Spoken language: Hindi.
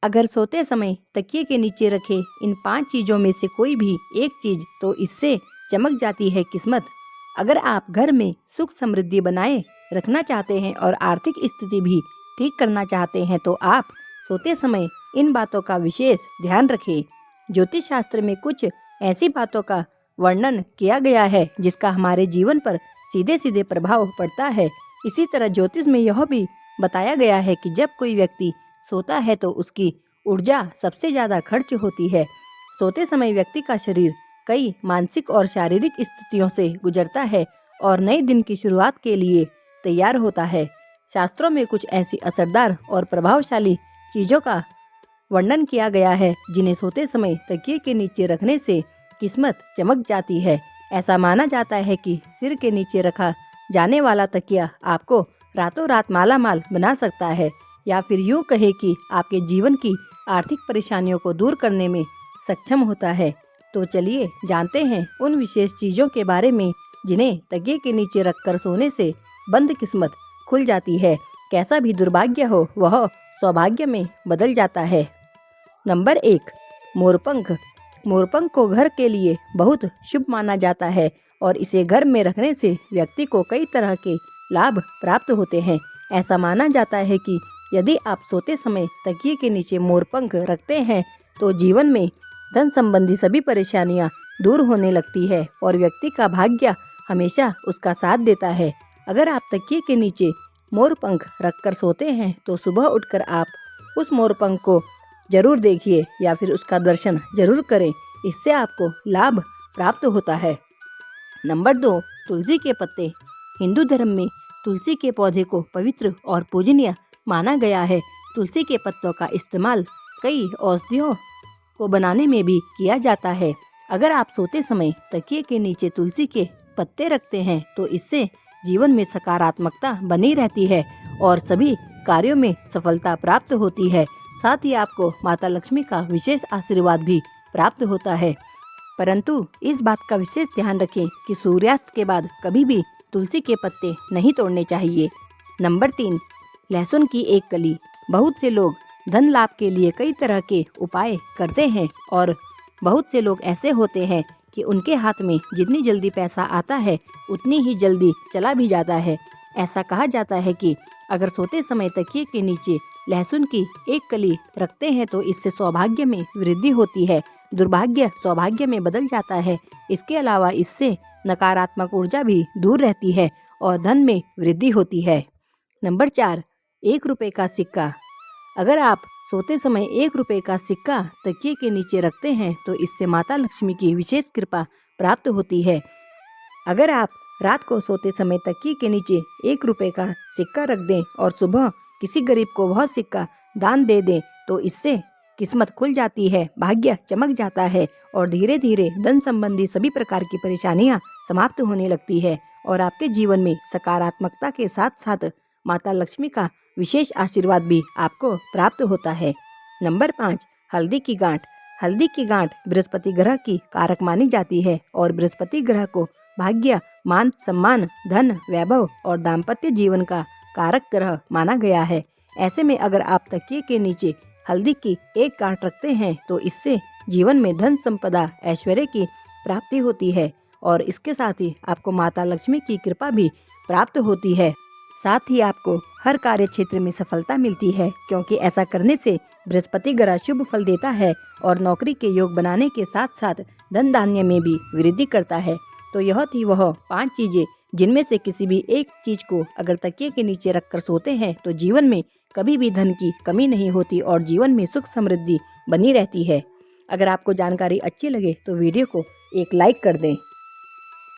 अगर सोते समय तकिए के नीचे रखे इन 5 चीज़ों में से कोई भी एक चीज़, तो इससे चमक जाती है किस्मत। अगर आप घर में सुख समृद्धि बनाए रखना चाहते हैं और आर्थिक स्थिति भी ठीक करना चाहते हैं तो आप सोते समय इन बातों का विशेष ध्यान रखें। ज्योतिष शास्त्र में कुछ ऐसी बातों का वर्णन किया गया है जिसका हमारे जीवन पर सीधे सीधे प्रभाव पड़ता है। इसी तरह ज्योतिष में यह भी बताया गया है कि जब कोई व्यक्ति सोता है तो उसकी ऊर्जा सबसे ज़्यादा खर्च होती है। सोते समय व्यक्ति का शरीर कई मानसिक और शारीरिक स्थितियों से गुजरता है और नए दिन की शुरुआत के लिए तैयार होता है। शास्त्रों में कुछ ऐसी असरदार और प्रभावशाली चीज़ों का वर्णन किया गया है जिन्हें सोते समय तकिए के नीचे रखने से किस्मत चमक जाती है। ऐसा माना जाता है कि सिर के नीचे रखा जाने वाला तकिया आपको रातों रात माला माल बना सकता है, या फिर यूँ कहे कि आपके जीवन की आर्थिक परेशानियों को दूर करने में सक्षम होता है। तो चलिए जानते हैं उन विशेष चीज़ों के बारे में जिन्हें तकिए के नीचे रखकर सोने से बंद किस्मत खुल जाती है। कैसा भी दुर्भाग्य हो वह सौभाग्य में बदल जाता है। नंबर 1, मोरपंख। मोरपंख को घर के लिए बहुत शुभ माना जाता है और इसे घर में रखने से व्यक्ति को कई तरह के लाभ प्राप्त होते हैं। ऐसा माना जाता है कि यदि आप सोते समय तकिए के नीचे मोरपंख रखते हैं तो जीवन में धन संबंधी सभी परेशानियां दूर होने लगती है और व्यक्ति का भाग्य हमेशा उसका साथ देता है। अगर आप तकिए के नीचे मोरपंख रखकर सोते हैं तो सुबह उठकर आप उस मोरपंख को जरूर देखिए या फिर उसका दर्शन जरूर करें। इससे आपको लाभ प्राप्त होता है। नंबर 2, तुलसी के पत्ते। हिंदू धर्म में तुलसी के पौधे को पवित्र और पूजनीय माना गया है। तुलसी के पत्तों का इस्तेमाल कई औषधियों को बनाने में भी किया जाता है। अगर आप सोते समय तकिए के नीचे तुलसी के पत्ते रखते हैं तो इससे जीवन में सकारात्मकता बनी रहती है और सभी कार्यों में सफलता प्राप्त होती है। साथ ही आपको माता लक्ष्मी का विशेष आशीर्वाद भी प्राप्त होता है। परंतु इस बात का विशेष ध्यान रखें कि सूर्यास्त के बाद कभी भी तुलसी के पत्ते नहीं तोड़ने चाहिए। नंबर 3, लहसुन की एक कली। बहुत से लोग धन लाभ के लिए कई तरह के उपाय करते हैं और बहुत से लोग ऐसे होते हैं कि उनके हाथ में जितनी जल्दी पैसा आता है उतनी ही जल्दी चला भी जाता है। ऐसा कहा जाता है कि अगर सोते समय तकिए के नीचे लहसुन की एक कली रखते हैं तो इससे सौभाग्य में वृद्धि होती है, दुर्भाग्य सौभाग्य में बदल जाता है। इसके अलावा इससे नकारात्मक ऊर्जा भी दूर रहती है और धन में वृद्धि होती है। नंबर 4, 1 रुपये का सिक्का। अगर आप सोते समय 1 रुपये का सिक्का तकिए के नीचे रखते हैं तो इससे माता लक्ष्मी की विशेष कृपा प्राप्त होती है। अगर आप रात को सोते समय तकिए के नीचे 1 रुपये का सिक्का रख दें और सुबह किसी गरीब को वह सिक्का दान दे दें तो इससे किस्मत खुल जाती है, भाग्य चमक जाता है और धीरे धीरे धन संबंधी सभी प्रकार की परेशानियां समाप्त होने लगती है और आपके जीवन में सकारात्मकता के साथ साथ माता लक्ष्मी का विशेष आशीर्वाद भी आपको प्राप्त होता है। नंबर 5, हल्दी की गांठ। हल्दी की गांठ बृहस्पति ग्रह की कारक मानी जाती है और बृहस्पति ग्रह को भाग्य, मान सम्मान, धन, वैभव और दाम्पत्य जीवन का कारक ग्रह माना गया है। ऐसे में अगर आप तकिए के नीचे हल्दी की एक गांठ रखते हैं तो इससे जीवन में धन संपदा, ऐश्वर्य की प्राप्ति होती है और इसके साथ ही आपको माता लक्ष्मी की कृपा भी प्राप्त होती है। साथ ही आपको हर कार्य क्षेत्र में सफलता मिलती है क्योंकि ऐसा करने से बृहस्पति ग्रह शुभ फल देता है और नौकरी के योग बनाने के साथ साथ धन धान्य में भी वृद्धि करता है। तो यह थी वह 5 चीजें जिनमें से किसी भी एक चीज को अगर तकिए के नीचे रखकर सोते हैं तो जीवन में कभी भी धन की कमी नहीं होती और जीवन में सुख समृद्धि बनी रहती है। अगर आपको जानकारी अच्छी लगे तो वीडियो को एक लाइक कर दें।